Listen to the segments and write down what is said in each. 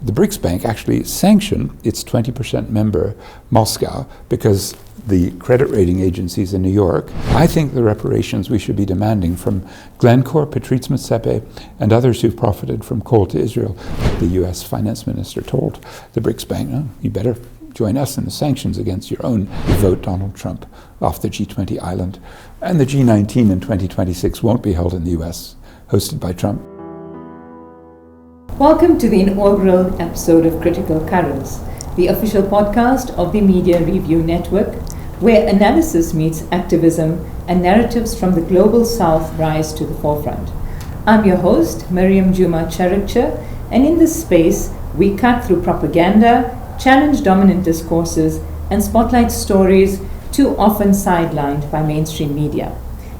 the BRICS Bank actually sanctioned its 20% member, Moscow, because the credit rating agencies in New York. I think the reparations we should be demanding from Glencore, Patrice Motsepe, and others who've profited from coal to Israel. The US finance minister told the BRICS Bank, "No, you better join us in the sanctions against your own vote Donald Trump off the G20 island." And the G19 in 2026 won't be held in the US, hosted by Trump. Welcome to the inaugural episode of Critical Currents, the official podcast of the Media Review Network, where analysis meets activism and narratives from the global south rise to the forefront. I'm your host, Miriam Juma Charikcha, and in this space, we cut through propaganda, challenge dominant discourses, and spotlight stories too often sidelined by mainstream media.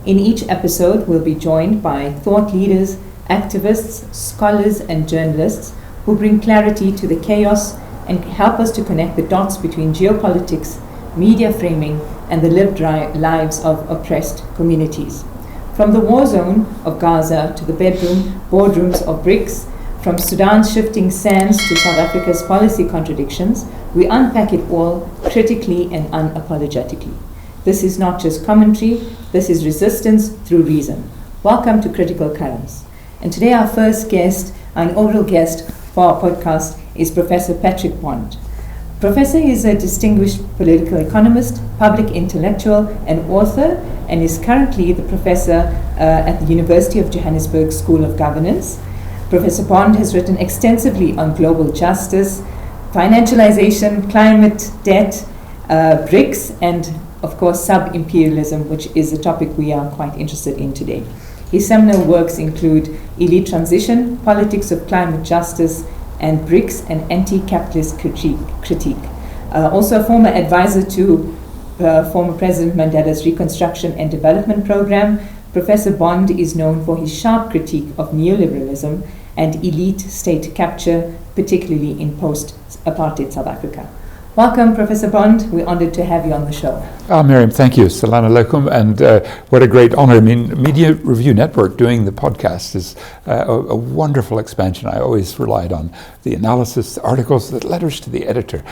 In each episode, we'll be joined by thought leaders, activists, scholars, and journalists who bring clarity to the chaos and help us to connect the dots between geopolitics, media framing, and the lived lives of oppressed communities. From the war zone of Gaza to the boardrooms of BRICS, from Sudan's shifting sands to South Africa's policy contradictions, we unpack it all critically and unapologetically. This is not just commentary, this is resistance through reason. Welcome to Critical Currents. And today our first guest, our inaugural guest for our podcast, is Professor Patrick Bond. Professor is a distinguished political economist, public intellectual, and author, and is currently the professor at the University of Johannesburg School of Governance. Professor Bond has written extensively on global justice, financialization, climate debt, BRICS, and of course sub-imperialism, which is a topic we are quite interested in today. His seminal works include Elite Transition, Politics of Climate Justice, and BRICS, an anti-capitalist critique. Also a former advisor to former President Mandela's Reconstruction and Development Program, Professor Bond is known for his sharp critique of neoliberalism and elite state capture, particularly in post-apartheid South Africa. Welcome, Professor Bond. We're honored to have you on the show. Miriam, thank you. Salam alaikum, and what a great honor. I mean, Media Review Network doing the podcast is a wonderful expansion. I always relied on the analysis, the articles, the letters to the editor.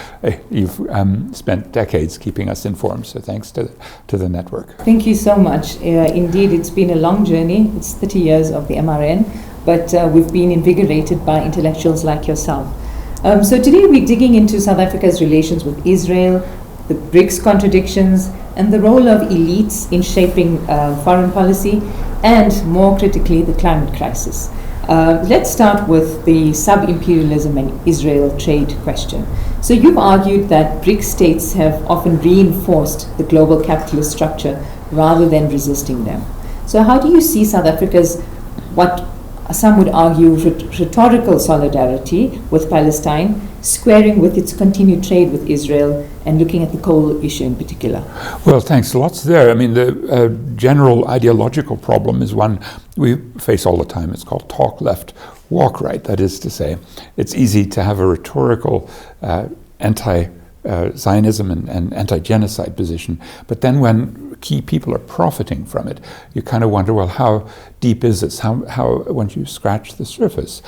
You've spent decades keeping us informed, so thanks to the network. Thank you so much. Indeed, it's been a long journey. It's 30 years of the MRN, but we've been invigorated by intellectuals like yourself. So today we're digging into South Africa's relations with Israel, the BRICS contradictions, and the role of elites in shaping foreign policy, and more critically, the climate crisis. Let's start with the sub-imperialism and Israel trade question. So you've argued that BRICS states have often reinforced the global capitalist structure rather than resisting them. So how do you see South Africa's, what some would argue, rhetorical solidarity with Palestine, squaring with its continued trade with Israel, and looking at the coal issue in particular? Well, thanks. Lots there. I mean, the general ideological problem is one we face all the time. It's called talk left, walk right. That is to say, it's easy to have a rhetorical anti-Zionism and anti-genocide position, but then when key people are profiting from it, you kind of wonder, well, how deep is this? How once you scratch the surface,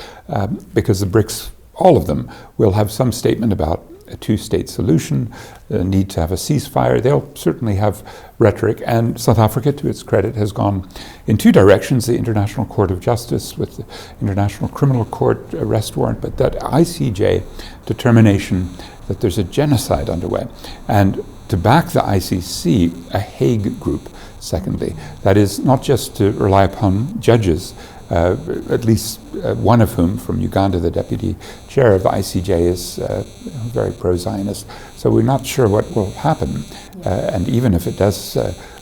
because the BRICS, all of them, will have some statement about a two-state solution, the need to have a ceasefire. They'll certainly have rhetoric, and South Africa, to its credit, has gone in two directions: the International Court of Justice with the International Criminal Court arrest warrant, but that ICJ determination that there's a genocide underway, and to back the ICC, a Hague group, secondly. That is not just to rely upon judges, at least one of whom from Uganda, the deputy chair of the ICJ, is very pro-Zionist. So we're not sure what will happen. And even if it does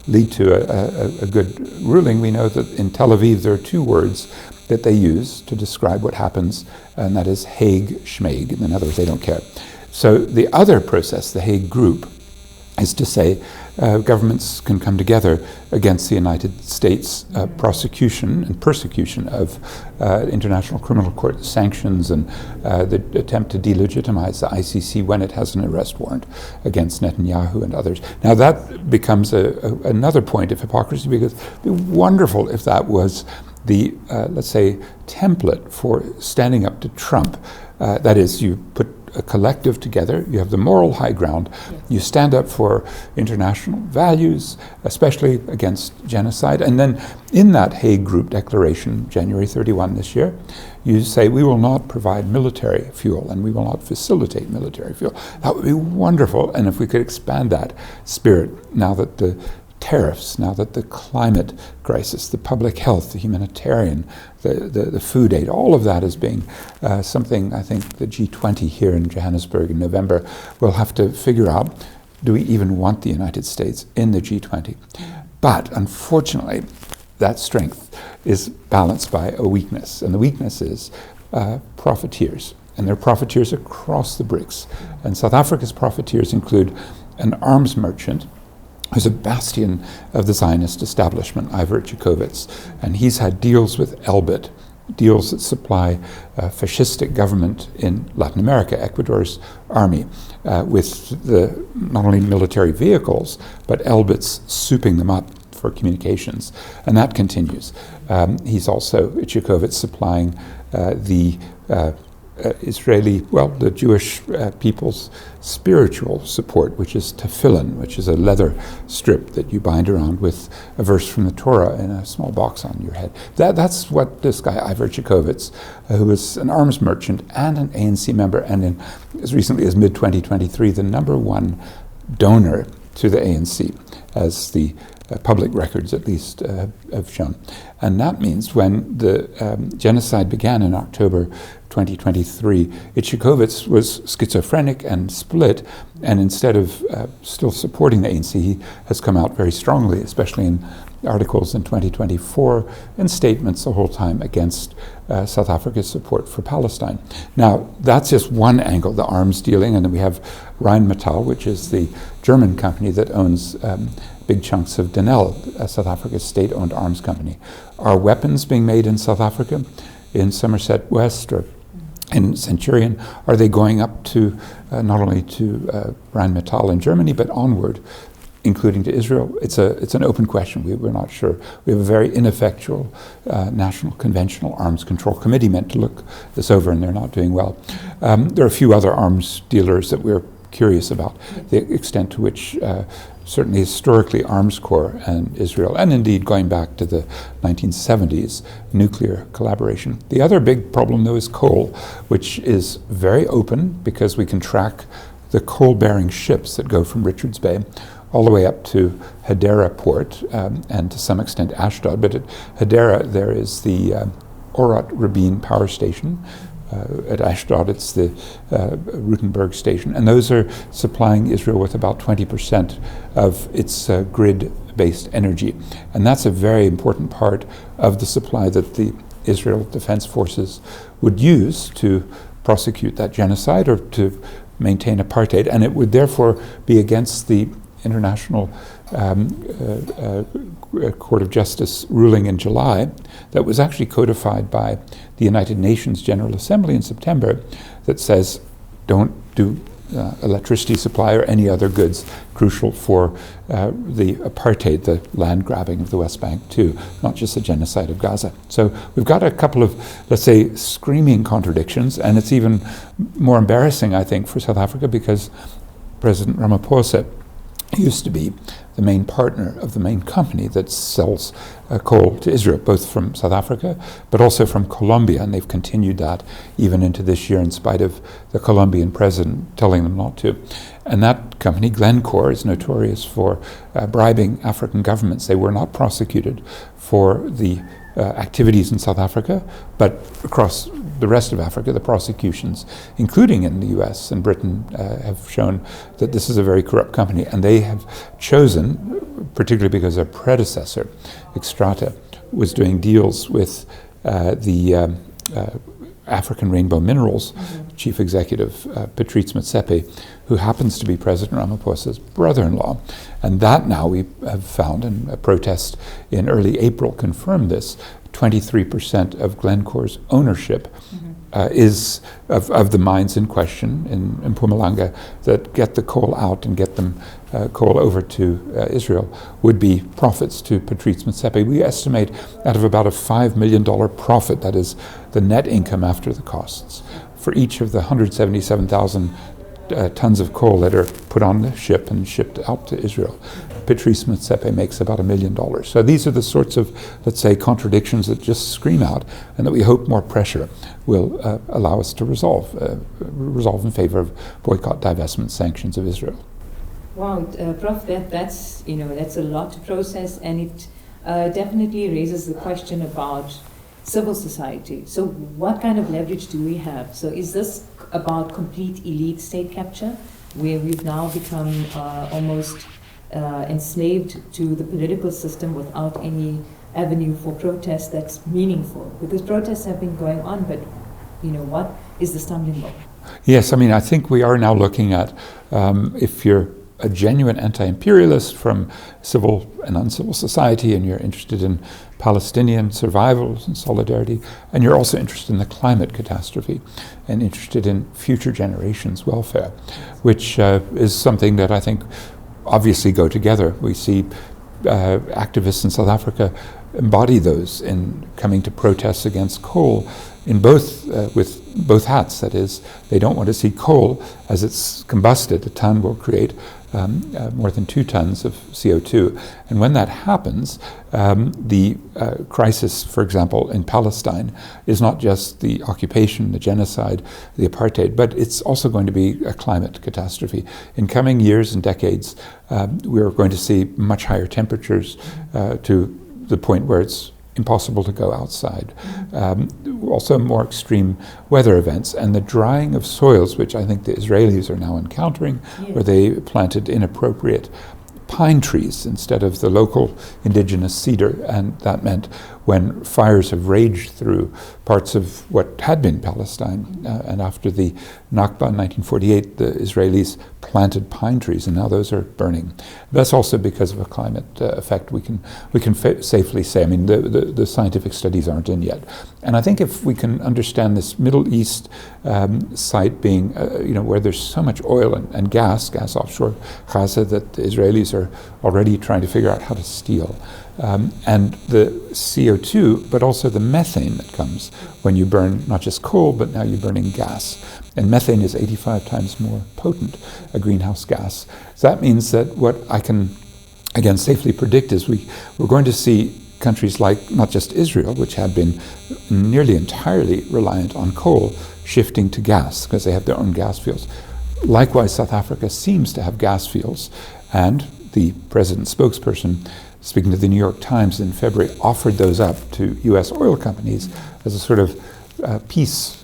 lead to a good ruling, we know that in Tel Aviv there are two words that they use to describe what happens, and that is Hague Schmaeg. In other words, they don't care. So the other process, the Hague group, is to say governments can come together against the United States prosecution and persecution of International Criminal Court sanctions and the attempt to delegitimize the ICC when it has an arrest warrant against Netanyahu and others. Now that becomes another point of hypocrisy, because it would be wonderful if that was the, let's say, template for standing up to Trump. That is, you put a collective together, you have the moral high ground, yes. You stand up for international values, especially against genocide, and then in that Hague Group Declaration, January 31 this year, you say we will not provide military fuel and we will not facilitate military fuel. That would be wonderful, and if we could expand that spirit now that the tariffs, now that the climate crisis, the public health, the humanitarian, the food aid, all of that is being something I think the G20 here in Johannesburg in November will have to figure out, do we even want the United States in the G20? But unfortunately, that strength is balanced by a weakness, and the weakness is profiteers, and there are profiteers across the BRICS. And South Africa's profiteers include an arms merchant who's a bastion of the Zionist establishment, Ivor Jacobitz, and he's had deals with Elbit, deals that supply fascistic government in Latin America, Ecuador's army, with the not only military vehicles, but Elbit's souping them up for communications, and that continues. He's also, Jacobitz, supplying the Israeli, the Jewish people's spiritual support, which is tefillin, which is a leather strip that you bind around with a verse from the Torah in a small box on your head. That's what this guy, Ivor Jacobitz, who was an arms merchant and an ANC member, and as recently as mid-2023, the #1 donor to the ANC, as the public records at least have shown. And that means when the genocide began in October 2023, Jacobitz was schizophrenic and split, and instead of still supporting the ANC, he has come out very strongly, especially in articles in 2024 and statements the whole time against South Africa's support for Palestine. Now, that's just one angle, the arms dealing, and then we have Rheinmetall, which is the German company that owns big chunks of Denel, South Africa's state-owned arms company. Are weapons being made in South Africa, in Somerset West or in Centurion? Are they going up to not only to Rheinmetall in Germany, but onward, including to Israel? It's an open question. We're not sure. We have a very ineffectual National Conventional Arms Control Committee meant to look this over, and they're not doing well. There are a few other arms dealers that we're curious about, the extent to which certainly historically Arms Corps and Israel, and indeed going back to the 1970s, nuclear collaboration. The other big problem though is coal, which is very open because we can track the coal-bearing ships that go from Richards Bay all the way up to Hadera port, and to some extent Ashdod. But at Hadera there is the Orat Rabin power station. At Ashdod it's the Rutenburg station, and those are supplying Israel with about 20% of its grid-based energy. And that's a very important part of the supply that the Israel Defense Forces would use to prosecute that genocide or to maintain apartheid, and it would therefore be against the International Court of Justice ruling in July that was actually codified by the United Nations General Assembly in September that says don't do electricity supply or any other goods crucial for the apartheid, the land grabbing of the West Bank too, not just the genocide of Gaza. So we've got a couple of, let's say, screaming contradictions, and it's even more embarrassing, I think, for South Africa because President Ramaphosa used to be the main partner of the main company that sells coal to Israel, both from South Africa, but also from Colombia, and they've continued that even into this year in spite of the Colombian president telling them not to. And that company, Glencore, is notorious for bribing African governments. They were not prosecuted for the activities in South Africa, but across the rest of Africa, the prosecutions, including in the US and Britain, have shown that this is a very corrupt company, and they have chosen, particularly because their predecessor, Xstrata, was doing deals with the African Rainbow Minerals chief executive, Patrice Motsepe, who happens to be President Ramaphosa's brother-in-law. And that now we have found, and a protest in early April confirmed this, 23% of Glencore's ownership is of the mines in question in Mpumalanga that get the coal out and get them coal over to Israel would be profits to Patrice Motsepe. We estimate out of about a $5 million profit, that is the net income after the costs, for each of the 177,000 tons of coal that are put on the ship and shipped out to Israel. Patrice Motsepe makes about $1 million. So these are the sorts of, let's say, contradictions that just scream out, and that we hope more pressure will allow us to resolve in favor of boycott, divestment, sanctions of Israel. Wow, Prof, that's a lot to process, and it definitely raises the question about civil society. So what kind of leverage do we have? So is this about complete elite state capture, where we've now become almost enslaved to the political system without any avenue for protest that's meaningful? Because protests have been going on, but what is the stumbling block? Yes, I think we are now looking at, if you're a genuine anti-imperialist from civil and uncivil society, and you're interested in Palestinian survival and solidarity, and you're also interested in the climate catastrophe and interested in future generations' welfare, which is something that I think obviously go together. We see activists in South Africa embody those in coming to protests against coal in both with both hats. That is, they don't want to see coal as it's combusted. A ton will create more than 2 tons of CO2. And when that happens, the crisis, for example, in Palestine is not just the occupation, the genocide, the apartheid, but it's also going to be a climate catastrophe. In coming years and decades, we're going to see much higher temperatures to the point where it's impossible to go outside. Also more extreme weather events, and the drying of soils, which I think the Israelis are now encountering, where they planted inappropriate pine trees instead of the local indigenous cedar, and that meant when fires have raged through parts of what had been Palestine, and after the Nakba in 1948, the Israelis planted pine trees, and now those are burning. That's also because of a climate effect. We can safely say. The scientific studies aren't in yet, and I think if we can understand this Middle East site being, where there's so much oil and gas offshore Gaza that the Israelis are already trying to figure out how to steal. And the CO2, but also the methane that comes when you burn not just coal, but now you're burning gas. And methane is 85 times more potent, a greenhouse gas. So that means that what I can, again, safely predict is we're going to see countries like not just Israel, which had been nearly entirely reliant on coal, shifting to gas because they have their own gas fields. Likewise, South Africa seems to have gas fields, and the president's spokesperson, speaking to the New York Times in February, offered those up to U.S. oil companies as a sort of peace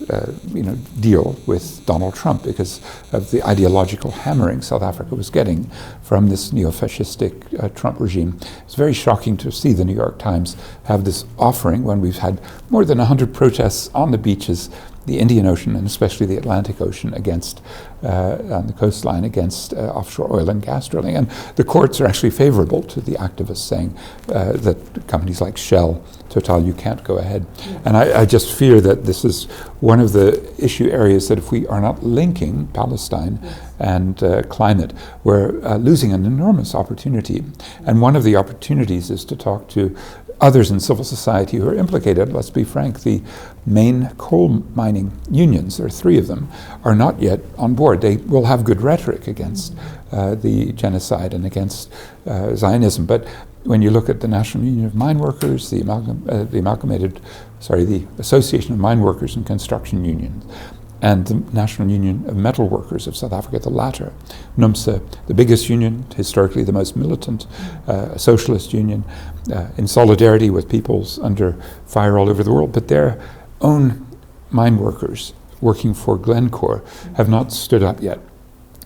deal with Donald Trump because of the ideological hammering South Africa was getting from this neo-fascistic Trump regime. It's very shocking to see the New York Times have this offering when we've had more than 100 protests on the beaches, the Indian Ocean and especially the Atlantic Ocean against, on the coastline, against offshore oil and gas drilling. And the courts are actually favorable to the activists, saying that companies like Shell, Total, you can't go ahead. And I just fear that this is one of the issue areas that if we are not linking Palestine and climate, we're losing an enormous opportunity. And one of the opportunities is to talk to others in civil society who are implicated. Let's be frank, the main coal mining unions, there are 3 of them, are not yet on board. They will have good rhetoric against the genocide and against Zionism, but when you look at the National Union of Mine Workers, the Association of Mine Workers and Construction Unions, and the National Union of Metal Workers of South Africa, the latter, NUMSA, the biggest union, historically the most militant, a socialist union, in solidarity with peoples under fire all over the world, but their own mine workers working for Glencore have not stood up yet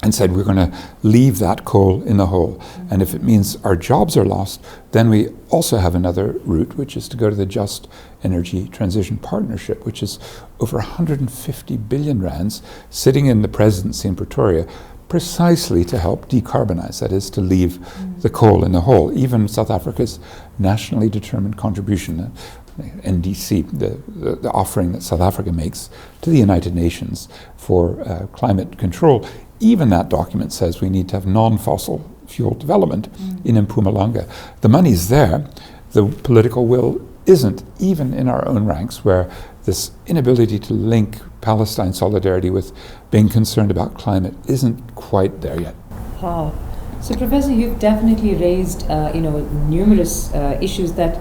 and said, we're going to leave that coal in the hole. And if it means our jobs are lost, then we also have another route, which is to go to the Just Energy Transition Partnership, which is over 150 billion rands sitting in the presidency in Pretoria, precisely to help decarbonize, that is, to leave the coal in the hole. Even South Africa's nationally determined contribution, NDC, the offering that South Africa makes to the United Nations for climate control, even that document says we need to have non-fossil fuel development in Mpumalanga. The money's there, the political will isn't, even in our own ranks, where this inability to link Palestine solidarity with being concerned about climate isn't quite there yet. Wow. So, Professor, you've definitely raised, numerous issues that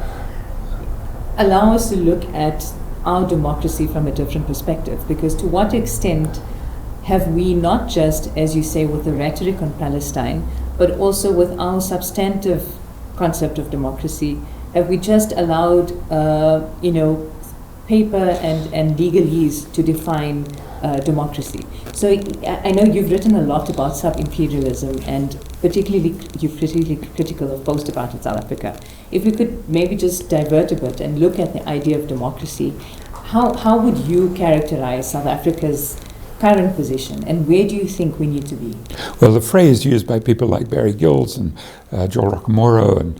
allow us to look at our democracy from a different perspective. Because to what extent have we, not just, as you say, with the rhetoric on Palestine, but also with our substantive concept of democracy, have we just allowed, paper and legalese to define democracy? So I know you've written a lot about sub-imperialism, and particularly you're particularly critical of post-apartheid South Africa. If we could maybe just divert a bit and look at the idea of democracy, how would you characterize South Africa's current position, and where do you think we need to be? Well, the phrase used by people like Barry Gills and Joel Rockamoro and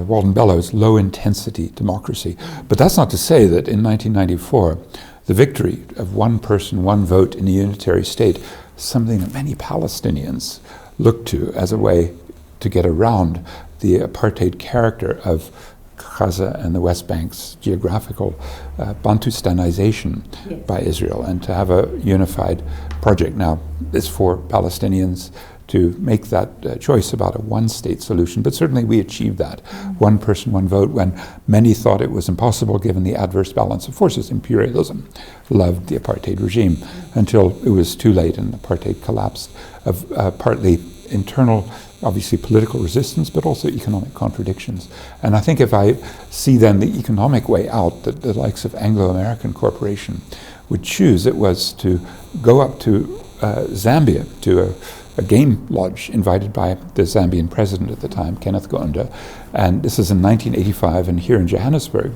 Walden Bellows, low-intensity democracy. But that's not to say that in 1994, the victory of one person, one vote in a unitary state, something that many Palestinians looked to as a way to get around the apartheid character of Gaza and the West Bank's geographical Bantustanization by Israel, and to have a unified project now is for Palestinians to make that choice about a one-state solution. But certainly we achieved that. One person, one vote, when many thought it was impossible given the adverse balance of forces. Imperialism loved the apartheid regime until it was too late and apartheid collapsed, of partly internal, obviously political resistance, but also economic contradictions. And I think if I see then the economic way out that the likes of Anglo-American Corporation would choose, it was to go up to Zambia, to a game lodge invited by the Zambian president at the time, Kenneth Kaunda. And this is in 1985, and here in Johannesburg,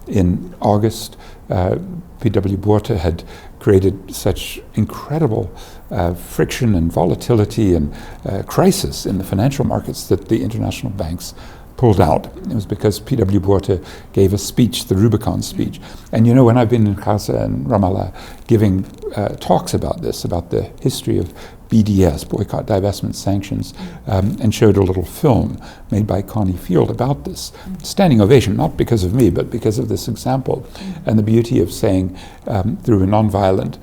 in August, P.W. Botha had created such incredible friction and volatility and crisis in the financial markets that the international banks pulled out. It was because P.W. Botha gave a speech, the Rubicon speech. And you know, when I've been in Gaza and Ramallah giving talks about this, about the history of BDS, boycott, divestment, sanctions, and showed a little film made by Connie Field about this. Standing ovation, not because of me, but because of this example, and the beauty of saying through a nonviolent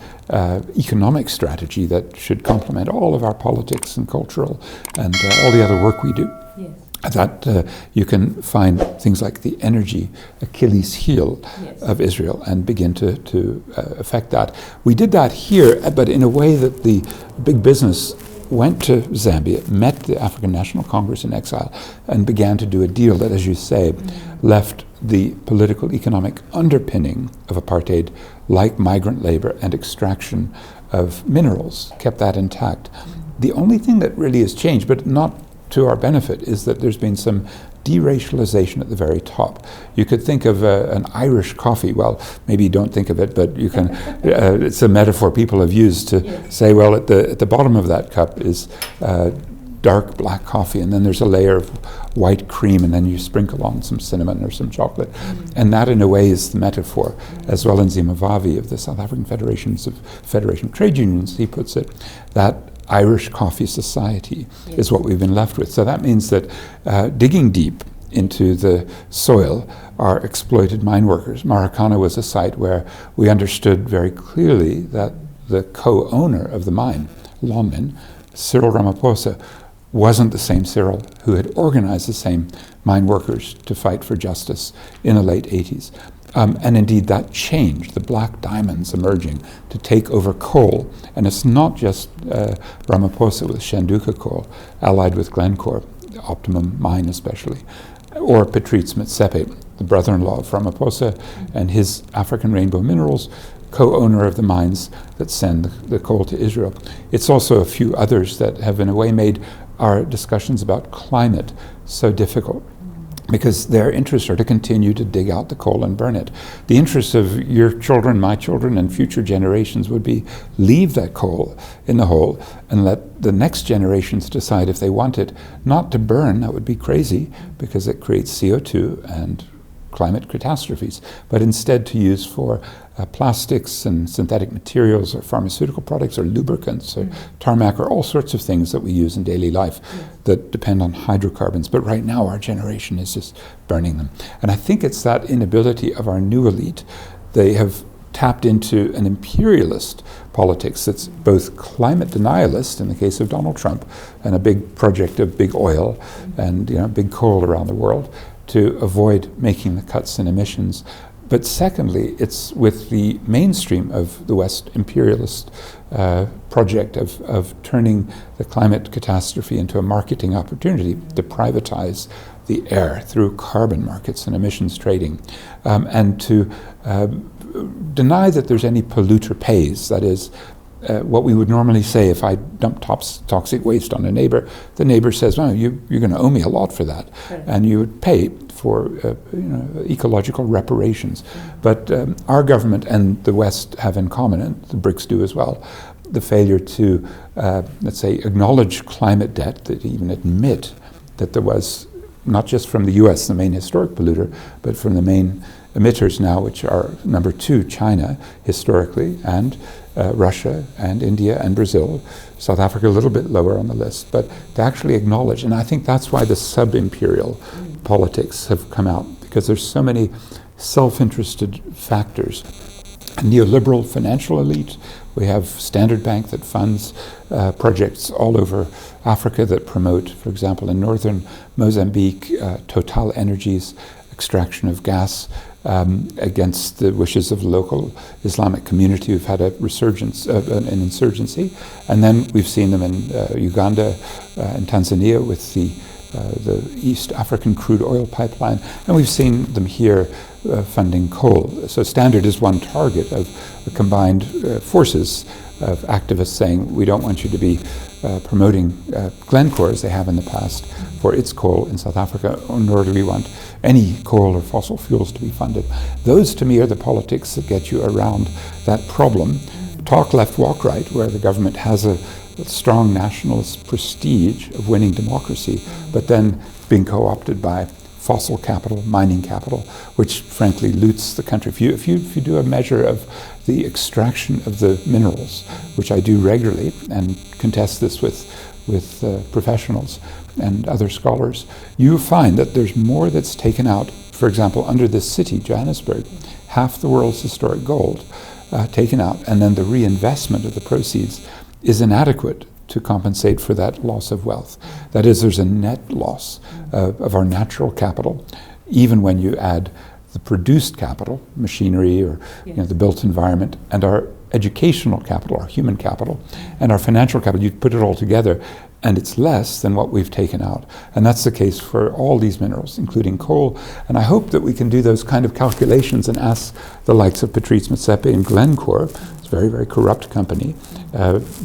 economic strategy that should complement all of our politics and cultural and all the other work we do. Yes. That you can find things like the energy Achilles heel of Israel and begin to affect that. We did that here, but in a way that the big business went to Zambia, met the African National Congress in exile, and began to do a deal that, as you say, left the political economic underpinning of apartheid, like migrant labor and extraction of minerals, kept that intact. The only thing that really has changed, but not to our benefit, is that there's been some deracialization at the very top. You could think of an Irish coffee. Well, maybe you don't think of it, but you can. It's a metaphor people have used to say, well, at the bottom of that cup is dark black coffee, and then there's a layer of white cream, and then you sprinkle on some cinnamon or some chocolate. And that, in a way, is the metaphor, as well in Zimbabwe of the South African Federation of Trade Unions, he puts it, that Irish coffee society is what we've been left with. So that means that digging deep into the soil are exploited mine workers. Maracana was a site where we understood very clearly that the co-owner of the mine, Lonmin, Cyril Ramaphosa, wasn't the same Cyril who had organized the same mine workers to fight for justice in the late 80s. And indeed that changed, the black diamonds emerging to take over coal. And it's not just Ramaphosa with Shanduka coal, allied with Glencore, the Optimum mine especially, or Patrice Motsepe, the brother-in-law of Ramaphosa, and his African Rainbow Minerals, co-owner of the mines that send the coal to Israel. It's also a few others that have in a way made our discussions about climate so difficult, because their interests are to continue to dig out the coal and burn it. The interests of your children, my children, and future generations would be leave that coal in the hole and let the next generations decide if they want it not to burn. That would be crazy, because it creates CO2 and climate catastrophes, but instead to use for plastics and synthetic materials or pharmaceutical products or lubricants or tarmac or all sorts of things that we use in daily life that depend on hydrocarbons. But right now our generation is just burning them. And I think it's that inability of our new elite. They have tapped into an imperialist politics that's both climate denialist in the case of Donald Trump and a big project of big oil and big coal around the world to avoid making the cuts in emissions. But secondly, it's with the mainstream of the West imperialist project of turning the climate catastrophe into a marketing opportunity to privatize the air through carbon markets and emissions trading, and to deny that there's any polluter pays. That is, what we would normally say if I dump toxic waste on a neighbor, the neighbor says, "Oh, you're going to owe me a lot for that," and you would pay for ecological reparations. But our government and the West have in common, and the BRICS do as well, the failure to, let's say, acknowledge climate debt, that even admit that there was, not just from the US, the main historic polluter, but from the main emitters now, which are number 2, China, historically, and Russia, and India, and Brazil. South Africa a little bit lower on the list, but to actually acknowledge, and I think that's why the sub-imperial politics have come out, because there's so many self-interested factors. A neoliberal financial elite. We have Standard Bank that funds projects all over Africa that promote, for example, in northern Mozambique, Total Energies extraction of gas against the wishes of the local Islamic community who've had a resurgence, an insurgency. And then we've seen them in Uganda and Tanzania with the East African crude oil pipeline, and we've seen them here funding coal. So Standard is one target of the combined forces of activists saying, we don't want you to be promoting Glencore, as they have in the past, for its coal in South Africa, nor do we want any coal or fossil fuels to be funded. Those, to me, are the politics that get you around that problem. Talk left, walk right, where the government has a strong nationalist prestige of winning democracy, but then being co-opted by fossil capital, mining capital, which frankly loots the country. If you do a measure of the extraction of the minerals, which I do regularly and contest this with professionals and other scholars, you find that there's more that's taken out. For example, under this city, Johannesburg, half the world's historic gold taken out, and then the reinvestment of the proceeds is inadequate to compensate for that loss of wealth. That is, there's a net loss of our natural capital, even when you add the produced capital, machinery or the built environment, and our educational capital, our human capital, and our financial capital. You put it all together, and it's less than what we've taken out. And that's the case for all these minerals, including coal. And I hope that we can do those kind of calculations and ask the likes of Patrice Motsepe and Glencore, it's a very, very corrupt company,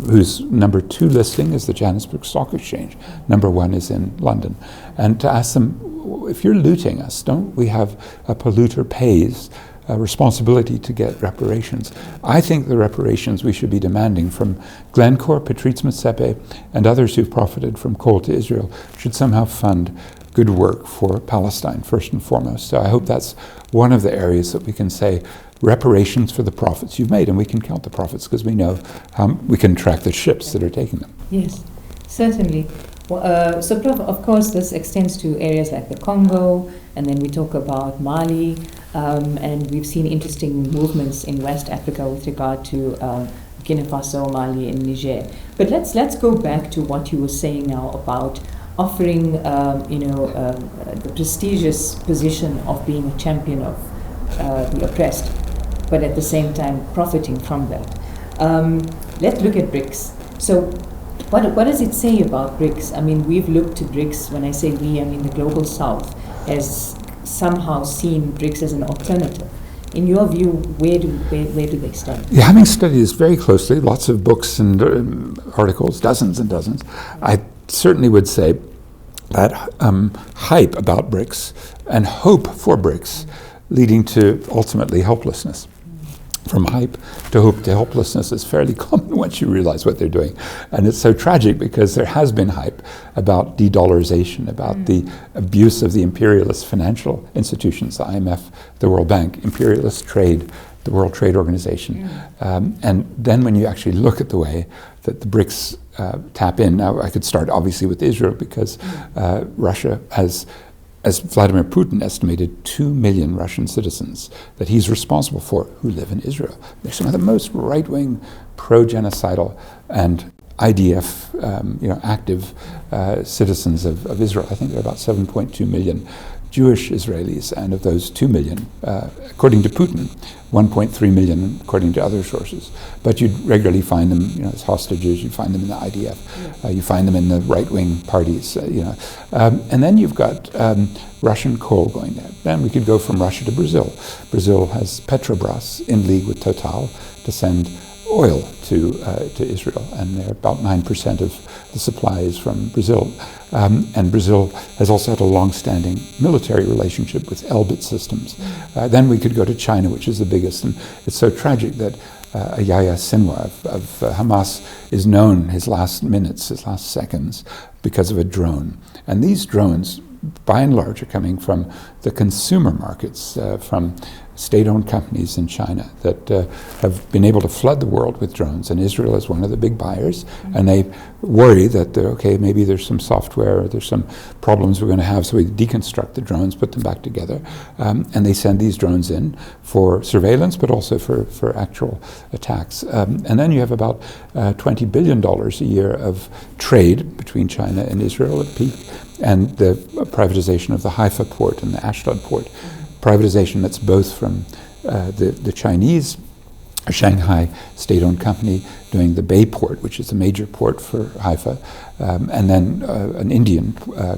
whose number 2 listing is the Johannesburg Stock Exchange. Number 1 is in London. And to ask them, if you're looting us, don't we have a polluter pays responsibility to get reparations? I think the reparations we should be demanding from Glencore, Patrice Motsepe, and others who've profited from coal to Israel should somehow fund good work for Palestine, first and foremost. So I hope that's one of the areas that we can say reparations for the profits you've made, and we can count the profits because we know we can track the ships that are taking them. Yes, certainly. Well, so, Prof, of course, this extends to areas like the Congo, and then we talk about Mali, and we've seen interesting movements in West Africa with regard to Burkina Faso, Mali, and Niger. But let's go back to what you were saying now about offering, the prestigious position of being a champion of the oppressed, but at the same time profiting from that. Let's look at BRICS. So what does it say about BRICS? I mean, we've looked to BRICS, when I say we, I mean the global south, has somehow seen BRICS as an alternative. In your view, where do they stand? Yeah, having studied this very closely, lots of books and articles, dozens and dozens, I certainly would say that hype about BRICS and hope for BRICS leading to ultimately helplessness. from hype to hope to helplessness is fairly common once you realize what they're doing. And it's so tragic because there has been hype about de-dollarization, about the abuse of the imperialist financial institutions, the IMF, the World Bank, imperialist trade, the World Trade Organization. And then when you actually look at the way that the BRICS tap in, now I could start obviously with Israel because Russia has, as Vladimir Putin estimated, 2 million Russian citizens that he's responsible for who live in Israel. They're some of the most right-wing, pro-genocidal and IDF active citizens of Israel. I think there are about 7.2 million Jewish Israelis, and of those 2 million, according to Putin, 1.3 million according to other sources. But you'd regularly find them, as hostages. You find them in the IDF. You find them in the right-wing parties. And then you've got Russian coal going there. Then we could go from Russia to Brazil. Brazil has Petrobras in league with Total to send oil to Israel, and they're about 9% of the supply is from Brazil. And Brazil has also had a long-standing military relationship with Elbit Systems. Then we could go to China, which is the biggest, and it's so tragic that Yahya Sinwar of Hamas is known his last minutes, his last seconds, because of a drone. And these drones, by and large, are coming from the consumer markets, from state-owned companies in China that have been able to flood the world with drones, and Israel is one of the big buyers, and they worry that, maybe there's some software, or there's some problems we're going to have, so we deconstruct the drones, put them back together, and they send these drones in for surveillance, but also for actual attacks. And then you have about $20 billion a year of trade between China and Israel at peak, and the privatization of the Haifa port and the Ashdod port. Privatization that's both from the Chinese, a Shanghai state-owned company doing the Bay port, which is a major port for Haifa, and then an Indian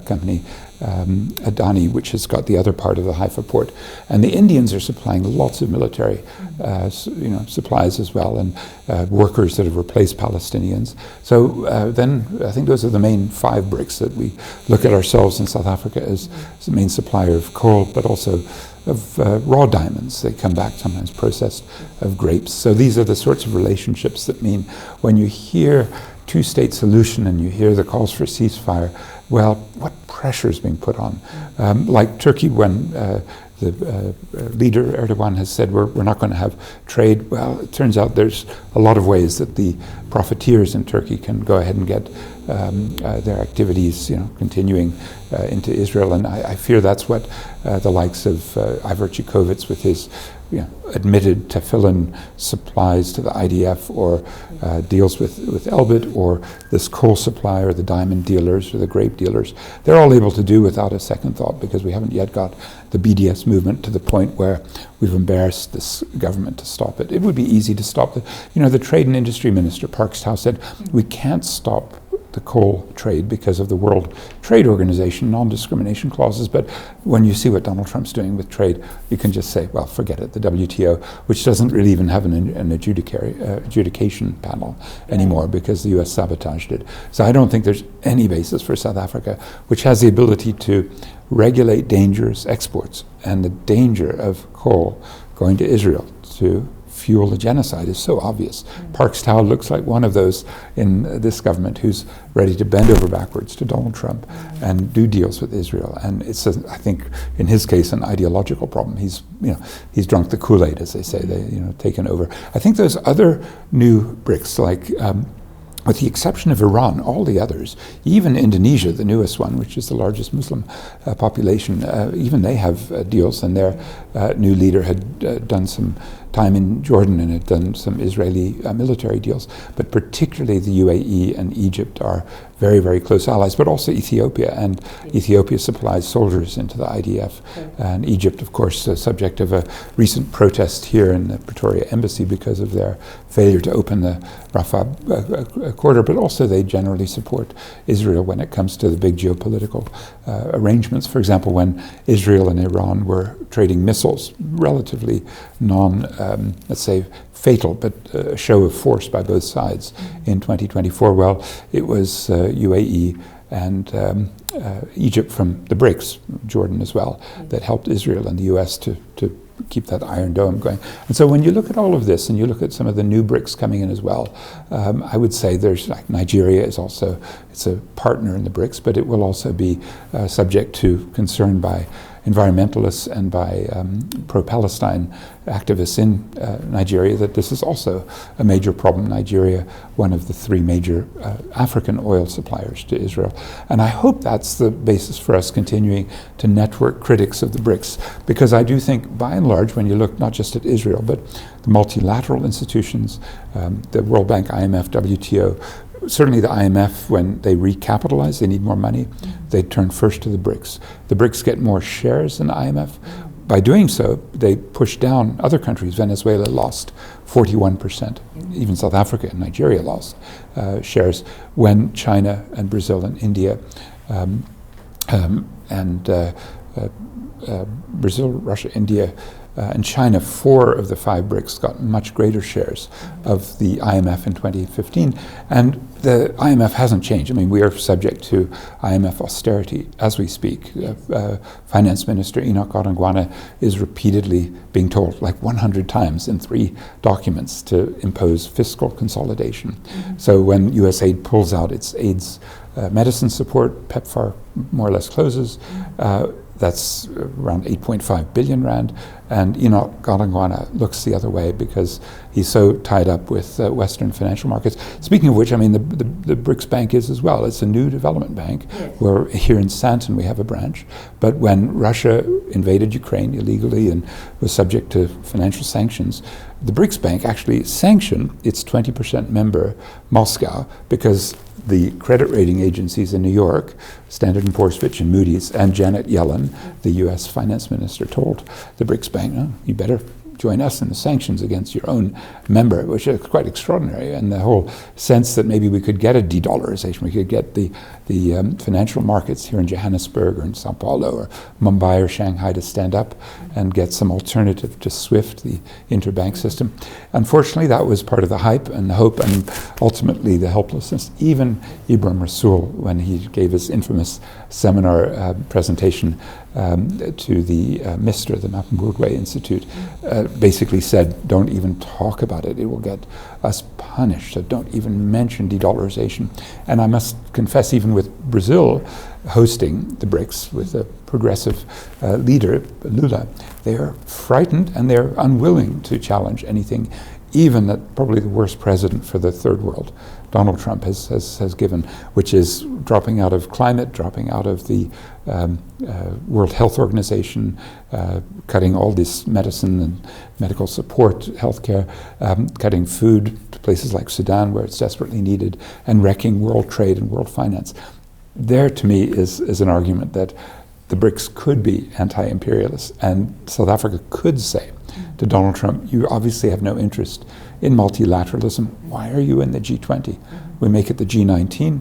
company, Adani, which has got the other part of the Haifa port. And the Indians are supplying lots of military supplies as well, and workers that have replaced Palestinians. So then I think those are the main 5 BRICS that we look at ourselves in South Africa as the main supplier of coal, but also of raw diamonds. They come back sometimes processed, of grapes. So these are the sorts of relationships that mean when you hear two-state solution and you hear the calls for ceasefire, well, what pressure is being put on? Like Turkey, when the leader Erdogan has said we're not going to have trade. Well, it turns out there's a lot of ways that the profiteers in Turkey can go ahead and get their activities, continuing into Israel, and I fear that's what the likes of Ivor Chukovitz with his admitted tefillin supplies to the IDF, or deals with Elbit, or this coal supply, or the diamond dealers, or the grape dealers, they're all able to do without a second thought, because we haven't yet got the BDS movement to the point where we've embarrassed this government to stop it. It would be easy to stop the Trade and Industry Minister, Park Stow, said we can't stop the coal trade because of the World Trade Organization non-discrimination clauses, but when you see what Donald Trump's doing with trade, you can just say, well, forget it. The WTO, which doesn't really even have an adjudication panel anymore because the US sabotaged it. So I don't think there's any basis for South Africa, which has the ability to regulate dangerous exports, and the danger of coal going to Israel to fuel the genocide is so obvious. Park Stow looks like one of those in this government who's ready to bend over backwards to Donald Trump and do deals with Israel. And it's, I think, in his case, an ideological problem. He's drunk the Kool-Aid, as they say. Taken over. I think those other new BRICS, like with the exception of Iran, all the others, even Indonesia, the newest one, which is the largest Muslim population, even they have deals, and their new leader had done some time in Jordan and had done some Israeli military deals. But particularly the UAE and Egypt are very, very close allies, but also Ethiopia, and Ethiopia supplies soldiers into the IDF. And Egypt, of course, the subject of a recent protest here in the Pretoria embassy because of their failure to open the Rafah corridor, but also they generally support Israel when it comes to the big geopolitical arrangements. For example, when Israel and Iran were trading missiles, relatively let's say, fatal, but a show of force by both sides in 2024. Well, it was UAE and Egypt from the BRICS, Jordan as well, that helped Israel and the US to keep that Iron Dome going. And so when you look at all of this and you look at some of the new BRICS coming in as well, I would say there's like Nigeria is also, it's a partner in the BRICS, but it will also be subject to concern by environmentalists and by pro-Palestine activists in Nigeria that this is also a major problem. Nigeria, one of the three major African oil suppliers to Israel. And I hope that's the basis for us continuing to network critics of the BRICS, because I do think by and large, when you look not just at Israel, but the multilateral institutions, the World Bank, IMF, WTO, certainly the IMF, when they recapitalize, they need more money, they turn first to the BRICS. The BRICS get more shares than the IMF. By doing so, they push down other countries. Venezuela lost 41%. Even South Africa and Nigeria lost shares when China and Brazil and India Brazil, Russia, India, and China, 4 of the 5 BRICS got much greater shares of the IMF in 2015. And the IMF hasn't changed. I mean, we are subject to IMF austerity as we speak. Finance Minister Enoch Godongwana is repeatedly being told, like 100 times in 3 documents, to impose fiscal consolidation. So when USAID pulls out its AIDS medicine support, PEPFAR more or less closes. That's around 8.5 billion rand, and Enoch Godongwana looks the other way because he's so tied up with Western financial markets. Speaking of which, I mean, the BRICS Bank is as well. It's a new development bank. Yes. Where here in Santon we have a branch. But when Russia invaded Ukraine illegally and was subject to financial sanctions, the BRICS Bank actually sanctioned its 20% member, Moscow, because the credit rating agencies in New York, Standard & Poor's, Fitch, and Moody's, and Janet Yellen, the U.S. finance minister, told the BRICS Bank, no, you better join us in the sanctions against your own member, which is quite extraordinary. And the whole sense that maybe we could get a de-dollarization, we could get the financial markets here in Johannesburg or in Sao Paulo or Mumbai or Shanghai to stand up and get some alternative to SWIFT, the interbank system. Unfortunately, that was part of the hype and the hope and ultimately the helplessness. Even Ibrahim Rasool, when he gave his infamous seminar presentation to the MISTER, the Mapimburgwe Institute, basically said, don't even talk about it. It will get us punished. So don't even mention de-dollarization. And I must confess, even with Brazil hosting the BRICS with a progressive leader, Lula, they are frightened and they're unwilling to challenge anything, even that probably the worst president for the third world, Donald Trump, has given, which is dropping out of climate, dropping out of the World Health Organization, cutting all this medicine and medical support, healthcare, cutting food to places like Sudan where it's desperately needed, and wrecking world trade and world finance. There, to me, is an argument that the BRICS could be anti-imperialist, and South Africa could say to Donald Trump, you obviously have no interest in multilateralism. Why are you in the G20? We make it the G19.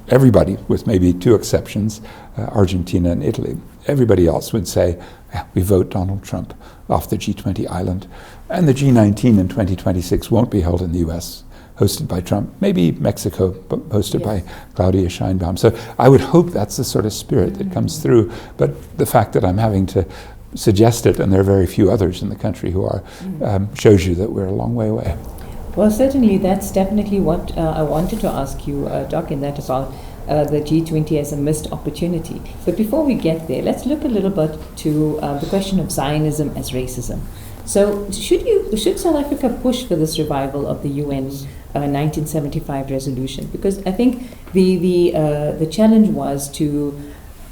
Everybody, with maybe 2 exceptions, Argentina and Italy, everybody else would say, yeah, we vote Donald Trump off the G20 island. And the G19 in 2026 won't be held in the US, hosted by Trump, maybe Mexico, but hosted by Claudia Sheinbaum. So I would hope that's the sort of spirit that comes through. But the fact that I'm having to suggest it, and there are very few others in the country who are, shows you that we're a long way away. Well, certainly that's definitely what I wanted to ask you, Doc, in that as well, the G20 as a missed opportunity. But before we get there, let's look a little bit to the question of Zionism as racism. So should South Africa push for this revival of the UN 1975 resolution? Because I think the challenge was to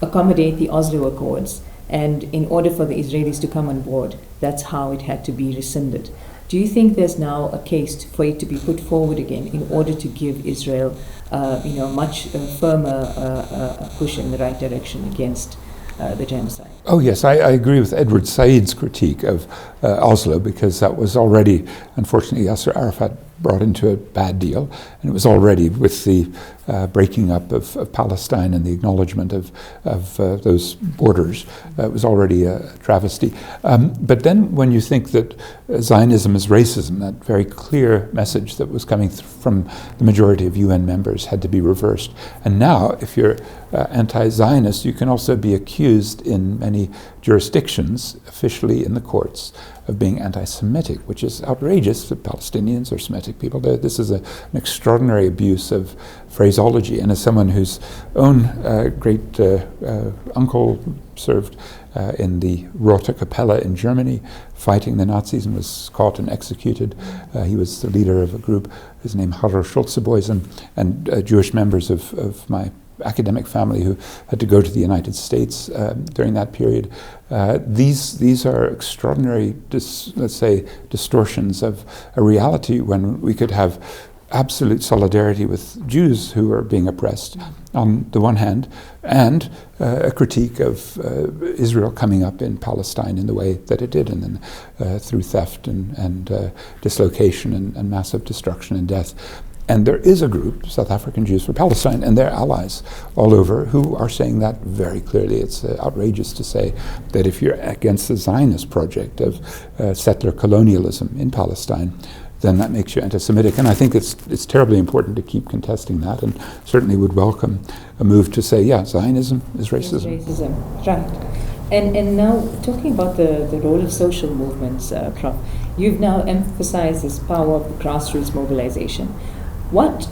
accommodate the Oslo Accords, and in order for the Israelis to come on board, that's how it had to be rescinded. Do you think there's now a case for it to be put forward again in order to give Israel much firmer push in the right direction against the genocide? Oh yes, I agree with Edward Said's critique of Oslo, because that was already, unfortunately, Yasser Arafat brought into a bad deal, and it was already with the breaking up of Palestine and the acknowledgement of those borders. It was already a travesty. But then when you think that Zionism is racism, that very clear message that was coming from the majority of UN members had to be reversed. And now, if you're anti-Zionist, you can also be accused in many jurisdictions, officially in the courts, of being anti-Semitic, which is outrageous. The Palestinians are Semitic people. This is an extraordinary abuse of phraseology. And as someone whose own great uncle served in the Rote Kapelle in Germany, fighting the Nazis, and was caught and executed. He was the leader of a group, his name Harro Schulze-Boys, and Jewish members of my academic family who had to go to the United States during that period. These are extraordinary, let's say, distortions of a reality when we could have absolute solidarity with Jews who are being oppressed on the one hand, and a critique of Israel coming up in Palestine in the way that it did, and then through theft and dislocation and massive destruction and death. And there is a group, South African Jews for Palestine, and their allies all over, who are saying that very clearly. It's outrageous to say that if you're against the Zionist project of settler colonialism in Palestine, then that makes you anti-Semitic. And I think it's terribly important to keep contesting that, and certainly would welcome a move to say, yeah, Zionism is racism. It's racism, right. And now, talking about the role of social movements, Prof, you've now emphasized this power of the grassroots mobilization. What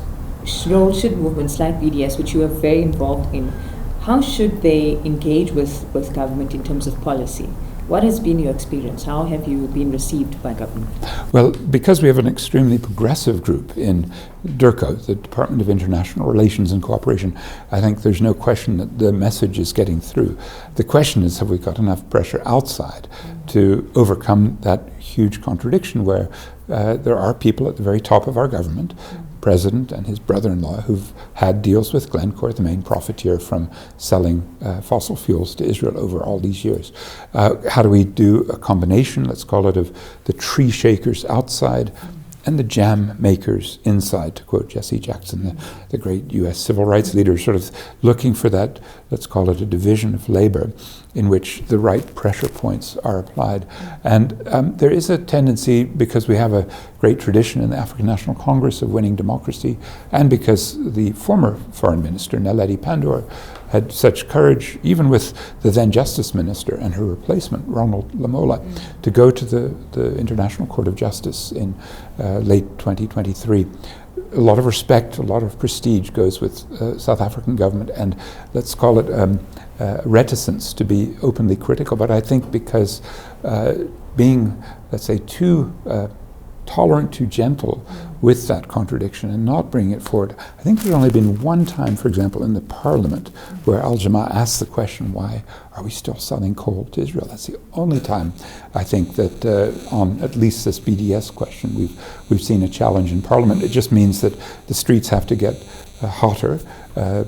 role should movements like BDS, which you are very involved in, how should they engage with government in terms of policy? What has been your experience? How have you been received by government? Well, because we have an extremely progressive group in DIRCO, the Department of International Relations and Cooperation, I think there's no question that the message is getting through. The question is, have we got enough pressure outside to overcome that huge contradiction where there are people at the very top of our government, President and his brother-in-law, who've had deals with Glencore, the main profiteer from selling fossil fuels to Israel over all these years. How do we do a combination, let's call it, of the tree shakers outside and the jam makers inside, to quote Jesse Jackson, the great U.S. civil rights leader, sort of looking for that, let's call it a division of labor in which the right pressure points are applied. And there is a tendency, because we have a great tradition in the African National Congress of winning democracy, and because the former foreign minister, Naledi Pandor, had such courage, even with the then Justice Minister and her replacement, Ronald Lamola, to go to the International Court of Justice in late 2023. A lot of respect, a lot of prestige goes with South African government, and let's call it reticence to be openly critical. But I think because being, let's say, too tolerant, too gentle with that contradiction and not bringing it forward. I think there's only been one time, for example, in the Parliament where Al-Jamaa asked the question, why are we still selling coal to Israel? That's the only time I think that on at least this BDS question we've seen a challenge in Parliament. It just means that the streets have to get hotter.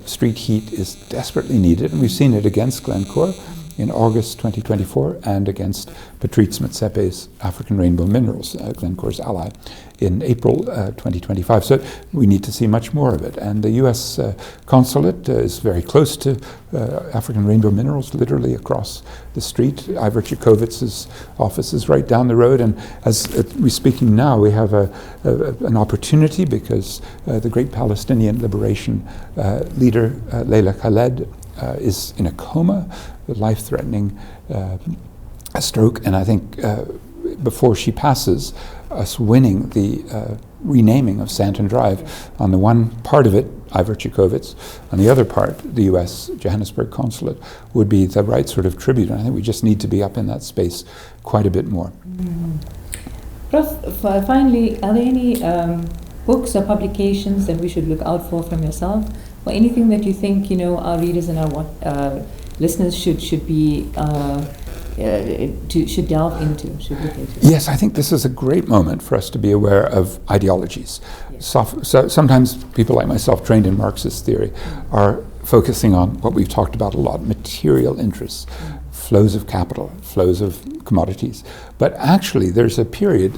Street heat is desperately needed, and we've seen it against Glencore in August 2024 and against Patrice Motsepe's African Rainbow Minerals, Glencore's ally, in April 2025. So we need to see much more of it. And the U.S. consulate is very close to African Rainbow Minerals, literally across the street. Ivor Chukowicz's office is right down the road. And as we're speaking now, we have an opportunity because the great Palestinian liberation leader, Leila Khaled, is in a coma, life-threatening stroke, and I think before she passes, us winning the renaming of Stanton Drive, on the one part of it, Ivor Chukowicz, on the other part, the U.S. Johannesburg consulate, would be the right sort of tribute, and I think we just need to be up in that space quite a bit more. Prof, finally, are there any books or publications that we should look out for from yourself, or anything that you think our readers and our listeners should be should delve into, should look into? Yes, I think this is a great moment for us to be aware of ideologies. Yes. So sometimes people like myself, trained in Marxist theory, are focusing on what we've talked about a lot, material interests. flows of capital, flows of commodities. But actually, there's a period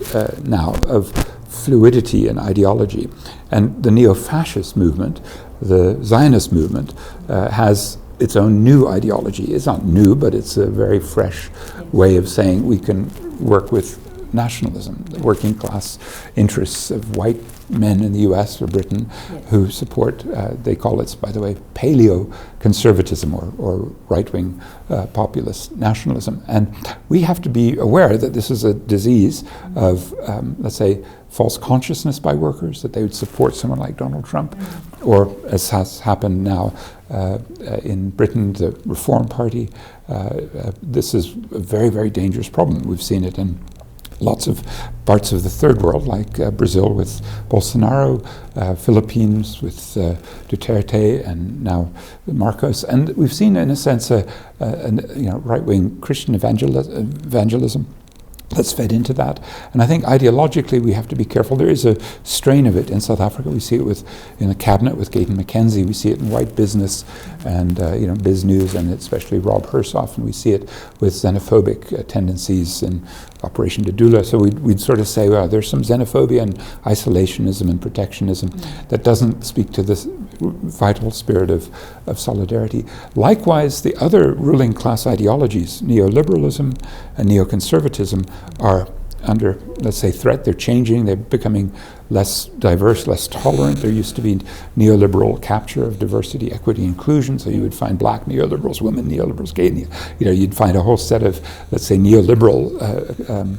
now of fluidity in ideology. And the neo-fascist movement, the Zionist movement, has its own new ideology. It's not new, but it's a very fresh way of saying we can work with nationalism, the working class interests of white men in the US or Britain who support, they call it, by the way, paleo-conservatism or right-wing populist nationalism. And we have to be aware that this is a disease of, let's say, false consciousness by workers, that they would support someone like Donald Trump, or as has happened now in Britain, the Reform Party. This is a very, very dangerous problem. We've seen it in lots of parts of the third world, like Brazil with Bolsonaro, Philippines with Duterte, and now Marcos. And we've seen, in a sense, a right-wing Christian evangelism that's fed into that. And I think ideologically we have to be careful. There is a strain of it in South Africa. We see it in the cabinet with Gayton McKenzie. We see it in white business and Biz News, and especially Rob Hersoff. And we see it with xenophobic tendencies in Operation Dudula. So we'd sort of say, well, there's some xenophobia and isolationism and protectionism that doesn't speak to this vital spirit of solidarity. Likewise, the other ruling class ideologies, neoliberalism and neoconservatism, are under, let's say, threat. They're changing. They're becoming less diverse, less tolerant. There used to be neoliberal capture of diversity, equity, inclusion. So you would find black neoliberals, women neoliberals, gay you'd find a whole set of, let's say, neoliberal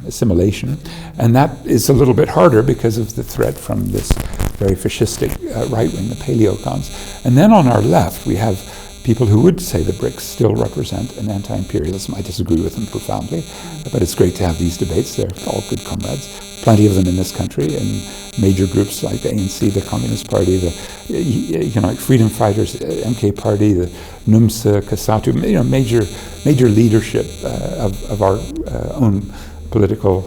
assimilation. And that is a little bit harder because of the threat from this very fascistic right wing, the paleocons. And then on our left, we have people who would say the BRICS still represent an anti-imperialism. I disagree with them profoundly, but it's great to have these debates. They're all good comrades. Plenty of them in this country, and major groups like the ANC, the Communist Party, the Economic Freedom Fighters, MK Party, the NUMSA, COSATU, major leadership of our own political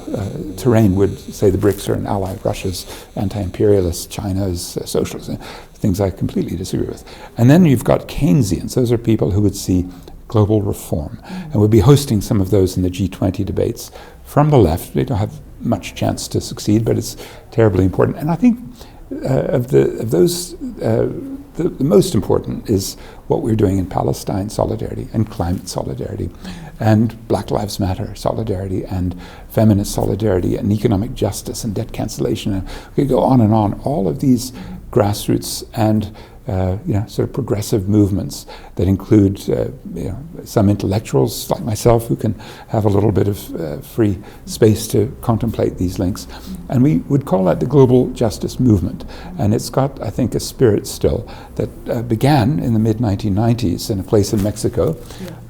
terrain would say the BRICS are an ally. Russia's anti-imperialist, China's socialist, things I completely disagree with. And then you've got Keynesians. Those are people who would see global reform and would be hosting some of those in the G20 debates. From the left, they don't have much chance to succeed, but it's terribly important. And I think of those, the most important is what we're doing in Palestine solidarity and climate solidarity and Black Lives Matter solidarity and feminist solidarity and economic justice and debt cancellation. And we could go on and on. All of these grassroots and sort of progressive movements that include some intellectuals like myself who can have a little bit of free space to contemplate these links. And we would call that the global justice movement. And it's got, I think, a spirit still that began in the mid-1990s in a place in Mexico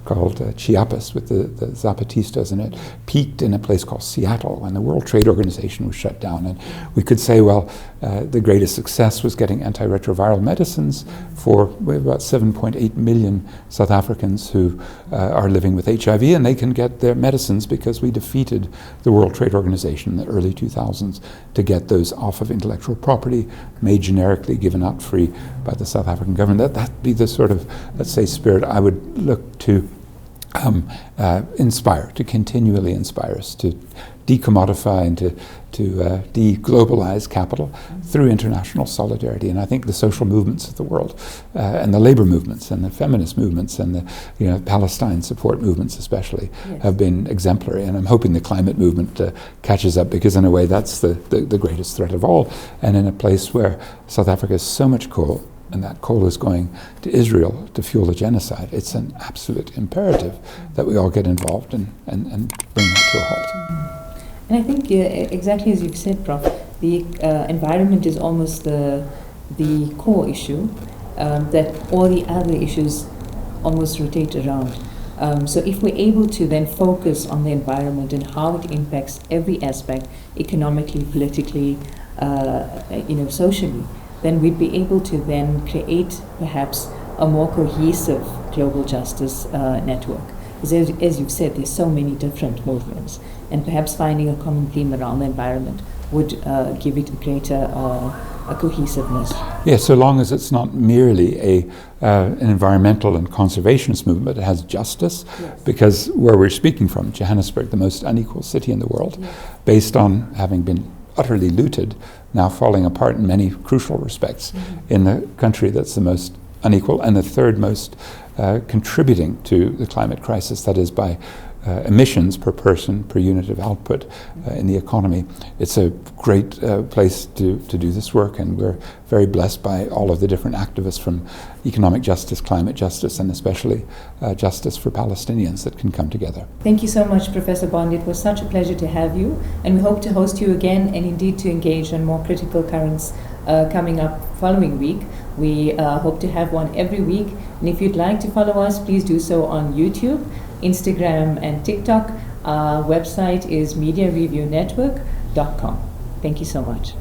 called Chiapas with the Zapatistas in it, peaked in a place called Seattle when the World Trade Organization was shut down. And we could say, well, the greatest success was getting antiretroviral medicines for about 7.8 million South Africans who are living with HIV, and they can get their medicines because we defeated the World Trade Organization in the early 2000s to get those off of intellectual property, made generically, given out free by the South African government. That'd be the sort of, let's say, spirit I would look to inspire, to continually inspire us to decommodify and to de-globalize capital through international solidarity. And I think the social movements of the world and the labor movements and the feminist movements and the Palestine support movements especially have been exemplary. And I'm hoping the climate movement catches up, because in a way that's the greatest threat of all. And in a place where South Africa has so much coal, and that coal is going to Israel to fuel the genocide, it's an absolute imperative that we all get involved and bring that to a halt. And I think exactly as you've said, Prof, the environment is almost the core issue that all the other issues almost rotate around. So if we're able to then focus on the environment and how it impacts every aspect, economically, politically, socially, then we'd be able to then create perhaps a more cohesive global justice network. Because as you've said, there's so many different movements, and perhaps finding a common theme around the environment would give it a greater cohesiveness. Yeah, so long as it's not merely an environmental and conservationist movement, it has justice, Yes. because where we're speaking from, Johannesburg, the most unequal city in the world, Yes. based on having been utterly looted, now falling apart in many crucial respects, in the country that's the most unequal and the third most contributing to the climate crisis, that is by emissions per person, per unit of output in the economy. It's a great place to do this work, and we're very blessed by all of the different activists from economic justice, climate justice, and especially justice for Palestinians that can come together. Thank you so much, Professor Bond. It was such a pleasure to have you, and we hope to host you again and indeed to engage on more critical currents coming up following week. We hope to have one every week, and if you'd like to follow us, please do so on YouTube, Instagram, and TikTok. Our website is mediareviewNetwork.com. Thank you so much.